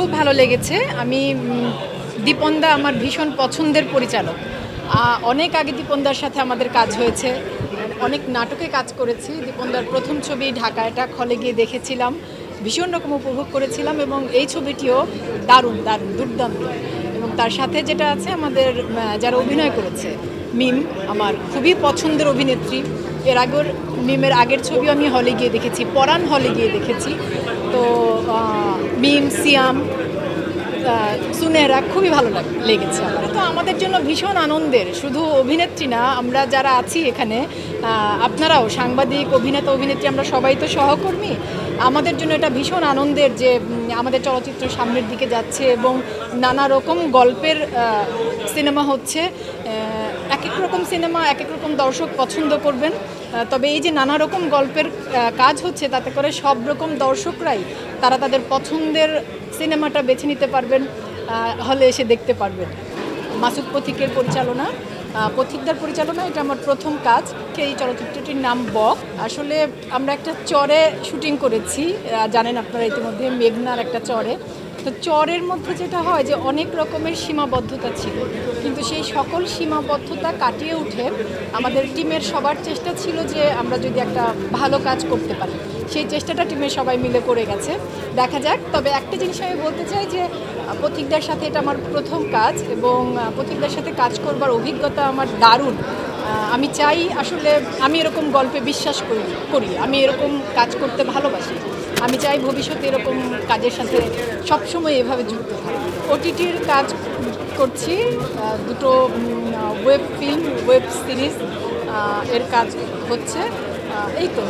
খুব ভালো লেগেছে। আমি দীপন দা আমার ভীষণ পছন্দের পরিচালক। অনেক আগে দীপন দার সাথে আমাদের কাজ হয়েছে, অনেক নাটকে কাজ করেছি। দীপন দার প্রথম ছবি ঢাকা এটা হলে গিয়ে দেখেছিলাম, ভীষণ রকম উপভোগ করেছিলাম এবং এই ছবিটিও দারুণ দারুণ দুর্দান্ত। এবং তার সাথে যেটা আছে আমাদের যারা অভিনয় করেছে, মিম আমার খুবই পছন্দের অভিনেত্রী। এর আগের মিমের আগের ছবিও আমি হলে গিয়ে দেখেছি, পরাণ হলে গিয়ে দেখেছি। তো মিম, সিয়াম, সুনেহরা খুবই ভালো লেগেছে আমার। তো আমাদের জন্য ভীষণ আনন্দের, শুধু অভিনেত্রী না, আমরা যারা আছি এখানে আপনারাও সাংবাদিক, অভিনেতা, অভিনেত্রী, আমরা সবাই তো সহকর্মী। আমাদের জন্য এটা ভীষণ আনন্দের যে আমাদের চলচ্চিত্র সামনের দিকে যাচ্ছে এবং নানা রকম গল্পের সিনেমা হচ্ছে। এক এক রকম সিনেমা এক এক রকম দর্শক পছন্দ করবেন, তবে এই যে নানা রকম গল্পের কাজ হচ্ছে তাতে করে সব রকম দর্শকরাই তারা তাদের পছন্দের সিনেমাটা বেছে নিতে পারবেন, হলে এসে দেখতে পারবেন। মাসুদ পথিকের পরিচালনা, পথিকদার পরিচালনা, এটা আমার প্রথম কাজ। এই চলচ্চিত্রটির নাম বক। আসলে আমরা একটা চরে শুটিং করেছি, জানেন আপনারা ইতিমধ্যে, মেঘনার একটা চরে। তো চরের মধ্যে যেটা হয় যে অনেক রকমের সীমাবদ্ধতা ছিল, কিন্তু সেই সকল সীমাবদ্ধতা কাটিয়ে উঠে আমাদের টিমের সবার চেষ্টা ছিল যে আমরা যদি একটা ভালো কাজ করতে পারি। সেই চেষ্টাটা টিমের সবাই মিলে করে গেছে, দেখা যাক। তবে একটা জিনিস আমি বলতে চাই যে পথিকদার সাথে এটা আমার প্রথম কাজ এবং পথিকদার সাথে কাজ করবার অভিজ্ঞতা আমার দারুণ। আমি চাই, আসলে আমি এরকম গল্পে বিশ্বাস করি, আমি এরকম কাজ করতে ভালোবাসি। আমি চাই ভবিষ্যতে এরকম কাজের সাথে সবসময় এভাবে যুক্ত থাকি। ওটিটির কাজ করছি, দুটো ওয়েব ফিল্ম, ওয়েব সিরিজ এর কাজ হচ্ছে, এই তো।